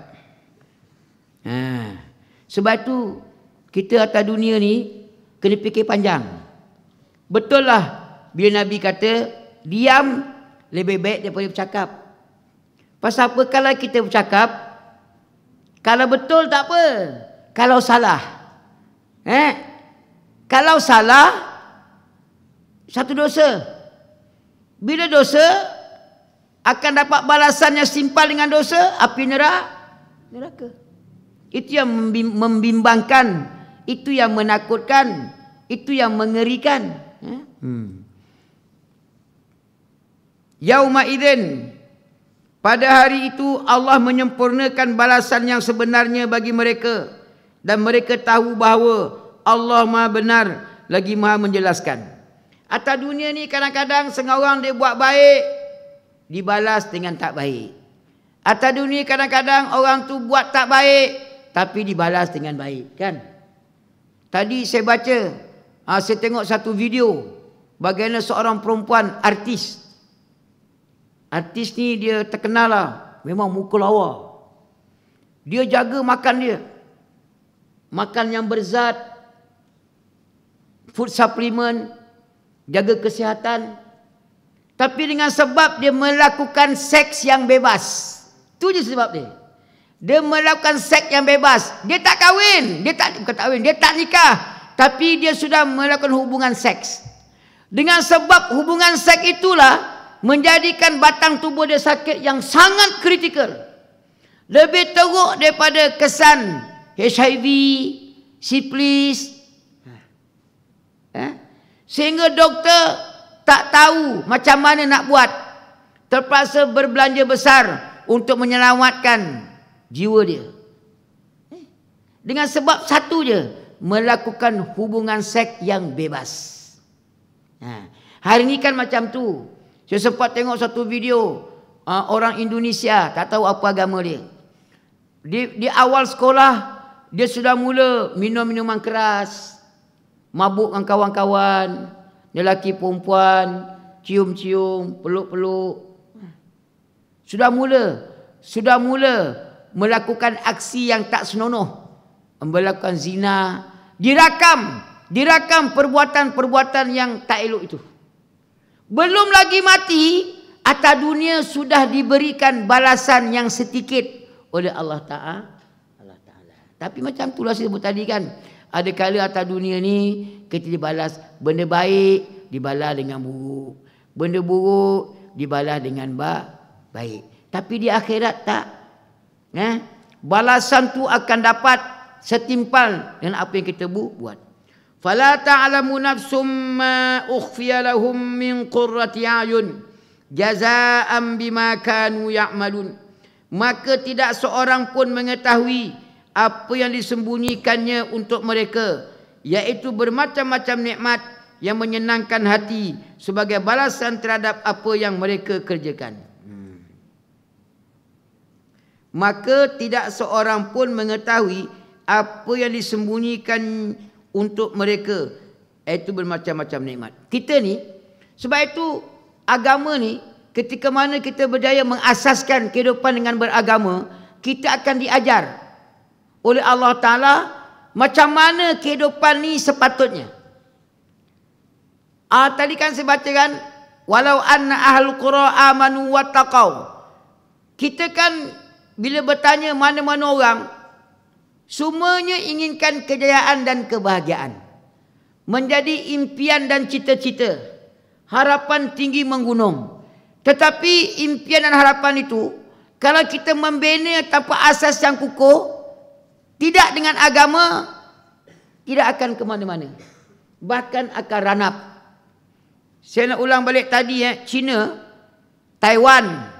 Sebab tu, kita atas dunia ni, kena fikir panjang. Betul lah, bila Nabi kata, diam lebih baik daripada bercakap. Pasal apa? Kalau kita bercakap, kalau betul tak apa, kalau salah. Kalau salah, satu dosa. Bila dosa, akan dapat balasan yang simpal dengan dosa, api neraka. Itu yang membimbangkan, itu yang menakutkan, itu yang mengerikan. Yauma idzin, pada hari itu Allah menyempurnakan balasan yang sebenarnya bagi mereka, dan mereka tahu bahawa Allah Maha benar lagi Maha menjelaskan. Atas dunia ni kadang-kadang setengah orang dia buat baik, dibalas dengan tak baik. Atas dunia kadang-kadang orang tu buat tak baik, tapi dibalas dengan baik, kan? Tadi saya baca, saya tengok satu video bagaimana seorang perempuan artis. Artis ni dia terkenal lah, memang muka lawa. Dia jaga makan dia, makan yang berzat, food supplement, jaga kesihatan. Tapi dengan sebab dia melakukan seks yang bebas. Itu je sebab dia. Dia melakukan seks yang bebas. Dia tak kahwin. Dia tak nikah. Tapi dia sudah melakukan hubungan seks. Dengan sebab hubungan seks itulah menjadikan batang tubuh dia sakit yang sangat kritikal. Lebih teruk daripada kesan HIV, sifilis. Sehingga doktor tak tahu macam mana nak buat. Terpaksa berbelanja besar untuk menyelamatkan jiwa dia. Dengan sebab satu je, melakukan hubungan seks yang bebas. Hari ni kan macam tu. Saya sempat tengok satu video orang Indonesia, tak tahu apa agama dia. Di awal sekolah, dia sudah mula minum minuman keras, mabuk dengan kawan-kawan, lelaki perempuan, cium-cium, peluk-peluk. Sudah mula melakukan aksi yang tak senonoh, melakukan zina, dirakam perbuatan-perbuatan yang tak elok itu. Belum lagi mati, atas dunia sudah diberikan balasan yang sedikit oleh Allah Ta'ala. Tapi macam itulah saya sebut tadi kan, ada kala atas dunia ni kita dibalas benda baik, dibalas dengan buruk. Benda buruk dibalas dengan baik. Tapi di akhirat tak. Balasan tu akan dapat setimpal dengan apa yang kita buat. Fala ta'lamu nafsum ma ukhfiya lahum min qurrati a'yun jazaa'an bima kanu ya'malun. Maka tidak seorang pun mengetahui apa yang disembunyikannya untuk mereka, iaitu bermacam-macam nikmat yang menyenangkan hati sebagai balasan terhadap apa yang mereka kerjakan. Maka tidak seorang pun mengetahui apa yang disembunyikan untuk mereka, iaitu bermacam-macam nikmat. Kita ni, sebab itu agama ni, ketika mana kita berjaya mengasaskan kehidupan dengan beragama, kita akan diajar oleh Allah Ta'ala macam mana kehidupan ni sepatutnya. Tadi kan saya baca kan, walau anna ahlul qura amanu wattaqau. Kita kan bila bertanya mana-mana orang, semuanya inginkan kejayaan dan kebahagiaan, menjadi impian dan cita-cita, harapan tinggi menggunung. Tetapi impian dan harapan itu, kalau kita membina tanpa asas yang kukuh, tidak dengan agama, tidak akan ke mana-mana. Bahkan akan ranap. Saya nak ulang balik tadi, China, Taiwan,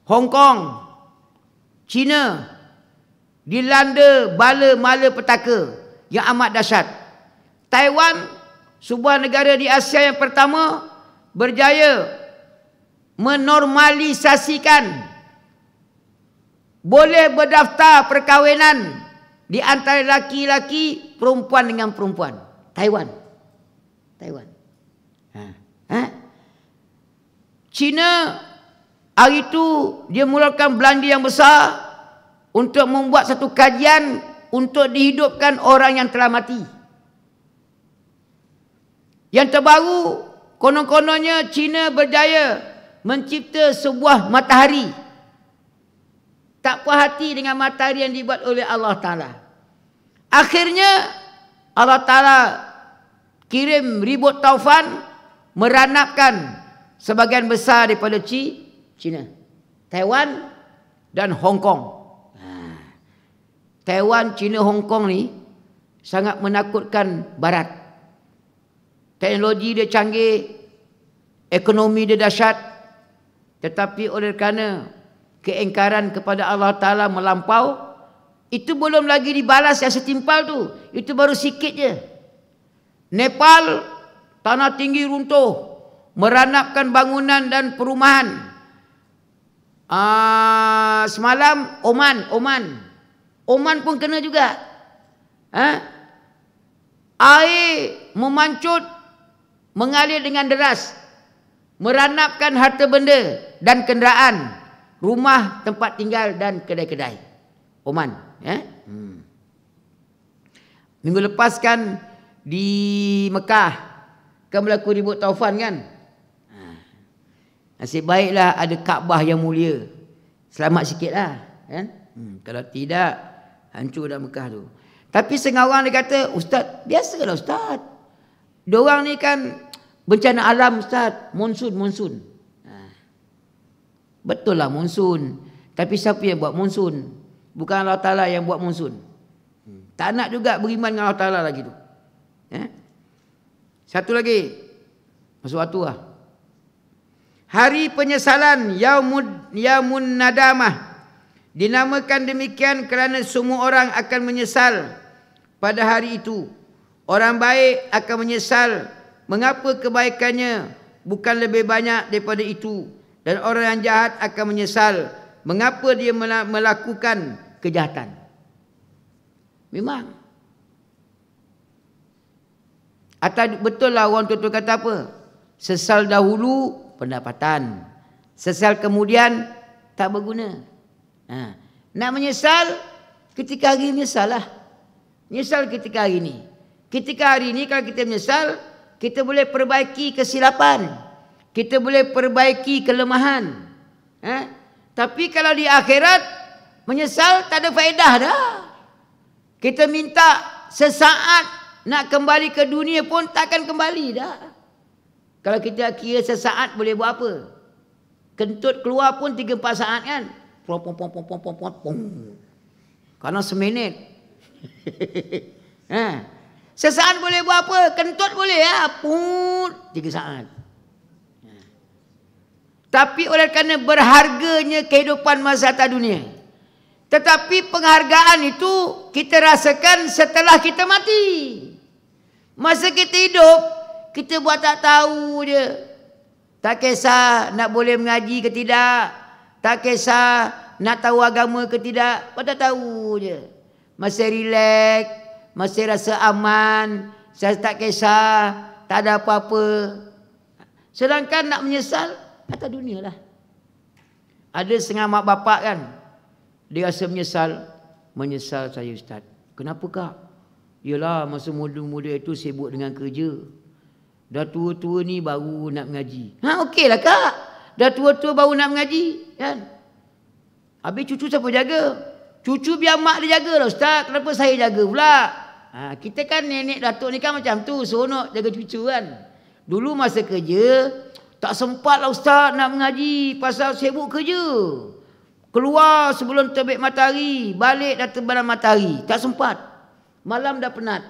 Hong Kong, China dilanda bala malapetaka yang amat dahsyat. Taiwan, sebuah negara di Asia yang pertama, berjaya menormalisasikan boleh berdaftar perkahwinan di antara laki-laki, perempuan dengan perempuan. Taiwan. China hari itu dia mulakan belanja yang besar untuk membuat satu kajian untuk dihidupkan orang yang telah mati. Yang terbaru, konon-kononnya China berjaya mencipta sebuah matahari. Tak puas hati dengan matahari yang dibuat oleh Allah Ta'ala. Akhirnya Allah Ta'ala kirim ribut taufan, meranapkan sebagian besar daripada China, Taiwan dan Hong Kong. Taiwan, China, Hong Kong ni sangat menakutkan Barat. Teknologi dia canggih, ekonomi dia dahsyat. Tetapi oleh kerana keingkaran kepada Allah Ta'ala melampau, itu belum lagi dibalas yang setimpal tu. Itu baru sikit je. Nepal, tanah tinggi runtuh, meranapkan bangunan dan perumahan. Semalam Oman pun kena juga. Air memancut, mengalir dengan deras, meranapkan harta benda dan kenderaan, rumah, tempat tinggal dan kedai-kedai. Oman. Minggu lepas kan di Mekah kan berlaku ribut taufan kan. Nasib baiklah ada Kaabah yang mulia. Selamat sikit lah. Kalau tidak, hancur dah Mekah tu. Tapi setengah orang dia kata, Ustaz, biasalah Ustaz. Diorang ni kan bencana alam Ustaz. Monsun. Betul lah monsun. Tapi siapa yang buat monsun? Bukan Allah Ta'ala yang buat monsun. Tak nak juga beriman dengan Allah Ta'ala lagi tu. Satu lagi. Masuk waktu lah. Hari penyesalan, Yaumun Nadamah. Dinamakan demikian kerana semua orang akan menyesal pada hari itu. Orang baik akan menyesal mengapa kebaikannya bukan lebih banyak daripada itu. Dan orang yang jahat akan menyesal mengapa dia melakukan kejahatan. Memang. Atau betul lah orang tua kata apa? Sesal dahulu pendapatan. Sesal kemudian tak berguna. Nak menyesal ketika hari menyesal lah. Menyesal ketika hari ni. Ketika hari ni kalau kita menyesal, kita boleh perbaiki kesilapan. Kita boleh perbaiki kelemahan. Tapi kalau di akhirat menyesal tak ada faedah dah. Kita minta sesaat nak kembali ke dunia pun takkan kembali dah. Kalau kita kira sesaat boleh buat apa? Kentut keluar pun 3-4 saat kan? Karena seminit. Sesaat boleh buat apa? Kentut boleh ya? 3 saat. Tapi oleh kerana berharganya kehidupan masa atas dunia. Tetapi penghargaan itu kita rasakan setelah kita mati. Masa kita hidup, kita buat tak tahu je. Tak kisah nak boleh mengaji ke tidak. Tak kisah nak tahu agama ke tidak. Buat tak tahu je. Masih relax, masih rasa aman. Saya tak kisah, tak ada apa-apa. Sedangkan nak menyesal, atas dunia lah. Ada setengah mak bapak kan, dia rasa menyesal saya Ustaz. Kenapa kak? Yalah masa muda-muda itu sibuk dengan kerja. Dah tua-tua ni baru nak mengaji. Okey lah kak. Dah tua-tua baru nak mengaji. Kan? Habis cucu siapa jaga? Cucu biar mak dia jaga lah Ustaz. Kenapa saya jaga pula? Kita kan nenek datuk ni kan macam tu. Seronok jaga cucu kan. Dulu masa kerja, tak sempat lah Ustaz nak mengaji. Pasal sibuk kerja. Keluar sebelum terbit matahari. Balik dah terbenam matahari. Tak sempat. Malam dah penat.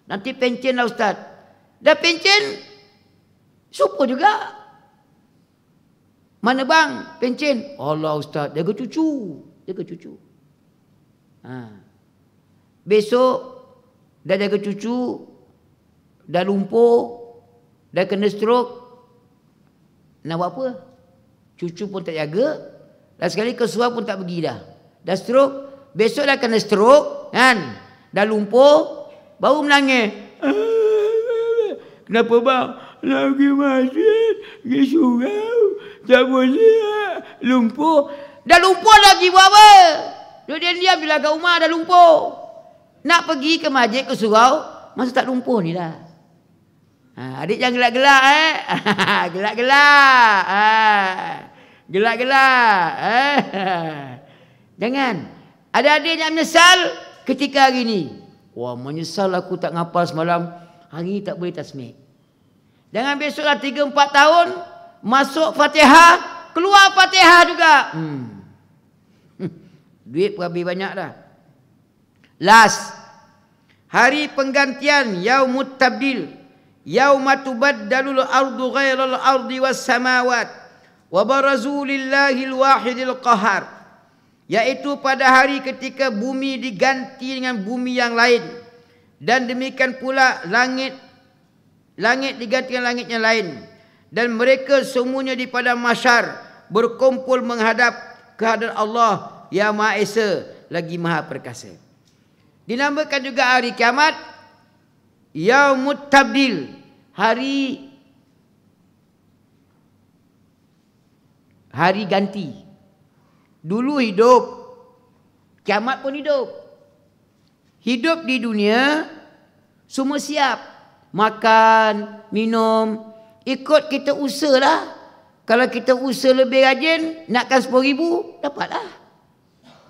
Nanti pencen lah Ustaz. Dah pencen, supo juga. Mana bang? Pencen. Allah Ustaz, jaga cucu. Jaga cucu. Besok, dah jaga cucu, dah lumpuh, dah kena stroke. Nak buat apa? Cucu pun tak jaga. Last sekali kesuar pun tak pergi dah. Dah stroke, besok dah kena stroke, kan? Dah lumpuh, baru menangis. Kenapa bang? Nak pergi masjid, pergi surau, tak boleh, lumpuh. Dah lumpuh lagi buat apa? Dia diam je lah kat rumah, dah lumpuh. Nak pergi ke masjid, ke surau, masa tak lumpuh ni dah. Adik jangan gelak-gelak gelak-gelak. Gelak-gelak. Jangan. Ada adik yang menyesal ketika hari ni. Wah, menyesal aku tak ngapal semalam. Hari ni tak boleh tasmih. Jangan besoklah 3-4 tahun masuk Fatihah, keluar Fatihah juga. Duit lebih banyak dah. Last. Hari penggantian Yaumut Tabdil. Yauma tubaddalul ardu ghairal ardi was samawat wa barazu lillahil wahidil qahar. Yaitu pada hari ketika bumi diganti dengan bumi yang lain. Dan demikian pula langit langit digantikan langit yang lain, dan mereka semuanya di padang mahsyar berkumpul menghadap kehadrat Allah yang Maha Esa lagi Maha Perkasa. Dinamakan juga hari kiamat Yaumut Tabdil, hari ganti. Dulu hidup, kiamat pun hidup. Hidup di dunia semua siap, makan, minum, ikut kita usaha lah. Kalau kita usaha lebih rajin, nakkan 10,000, dapatlah.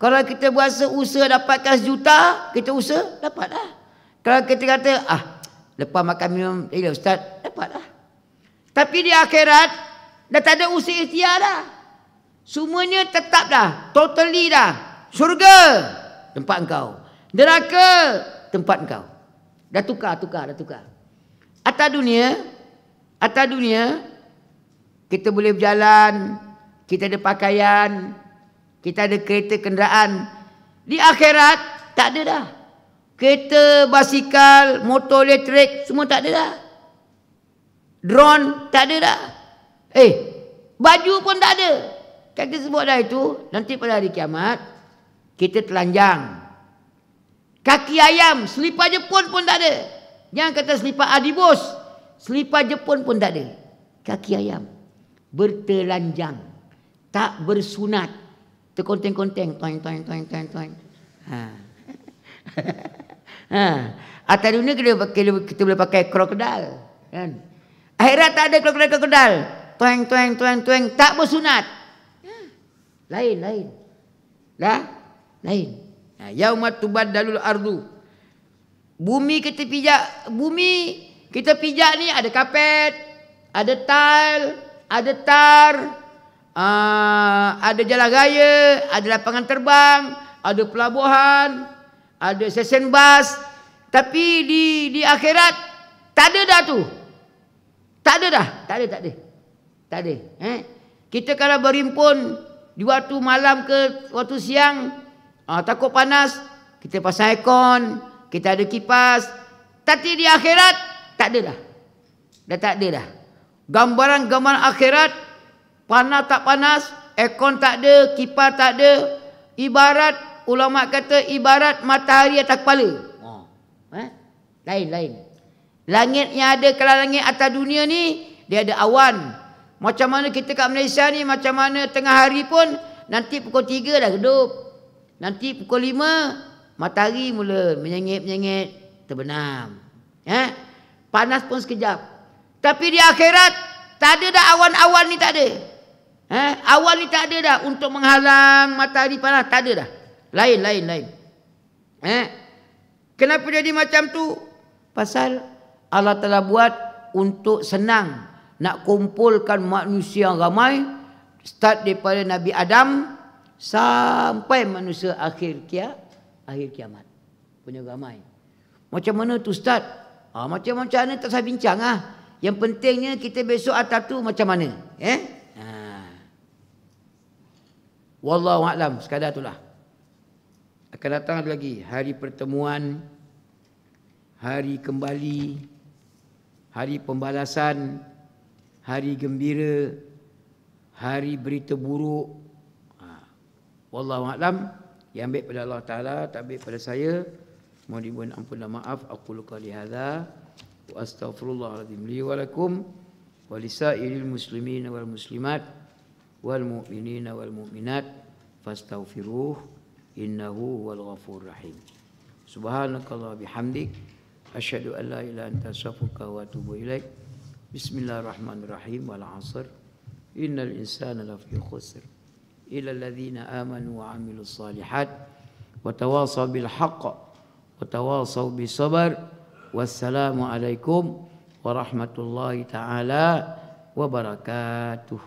Kalau kita berasa usaha dapatkan 1 juta, kita usaha, dapatlah. Kalau kita kata, lepas makan minum, ustaz, dapatlah. Tapi di akhirat, dah tak ada usaha ikhtiar dah. Semuanya tetap dah, totally dah. Syurga, tempat engkau. Neraka, tempat engkau. Dah tukar. Atas dunia, kita boleh berjalan, kita ada pakaian, kita ada kereta kenderaan. Di akhirat, tak ada dah. Kereta, basikal, motor elektrik, semua tak ada dah. Drone, tak ada dah. Baju pun tak ada. Kan kita sebut dah itu, nanti pada hari kiamat, kita telanjang. Kaki ayam, selipar Jepun pun tak ada. Jangan kata selipar Adibus, selipar Jepun pun tak ada. Kaki ayam, bertelanjang, tak bersunat, terkonteng-konteng, toing. Atas dunia kita boleh pakai krokodil, kan? Akhirat tak ada krokodil, toing, tak bersunat. Lain. Yaumat tubaddalul ardu. Bumi kita pijak ni ada kapet, ada tile, ada tar, ada jalan raya, ada lapangan terbang, ada pelabuhan, ada stesen bas. Tapi di akhirat tak ada dah tu. Tak ada. Kita kalau berhimpun di waktu malam ke waktu siang, takut panas, kita pasang aircon, kita ada kipas. Tapi di akhirat tak ada dah. Dah tak ada dah. Gambaran akhirat, panas tak panas, aircon tak ada, kipas tak ada. Ibarat, ulama kata ibarat matahari atas kepala. Lain. Langit yang ada, kalau langit atas dunia ni, dia ada awan. Macam mana kita kat Malaysia ni, macam mana tengah hari pun, nanti pukul 3 dah redup. Nanti pukul 5, matahari mula menyengit, terbenam. Panas pun sekejap. Tapi di akhirat, tak ada dah awan-awan ni, tak ada. Awan ni tak ada dah untuk menghalang matahari panas, tak ada dah. Lain. Kenapa jadi macam tu? Pasal Allah telah buat untuk senang nak kumpulkan manusia yang ramai, start daripada Nabi Adam sampai manusia akhir kiamat. Punya ramai. Macam mana tu Ustaz? Macam mana tak saya bincang . Yang pentingnya kita besok atas tu macam mana? Wallahu a'lam, sekadar itulah. Akan datang lagi hari pertemuan, hari kembali, hari pembalasan, hari gembira, hari berita buruk. Wallahu a'lam. Yang baik pada Allah Ta'ala, tak baik pada saya. Mohon dimohon ampun dan maaf. Aqulu qali hadza wa astaghfirullahaladzim li wa lakum wa lisairil muslimin wal muslimat wal mu'minin wal mu'minat fastaghfiruh innahu wal ghafur rahim. Subhanakallah bihamdik asyhadu an la ilaha illa anta astaghfiruka wa atubu ilaik. Bismillahirrahmanirrahim. Wal 'asr innal insana lafi khusr illa alladhina amanu wa 'amilus salihat wa tawasaw bil haqq wa tawasaw bis sabr. Wassalamu alaikum warahmatullahi taala wabarakatuh.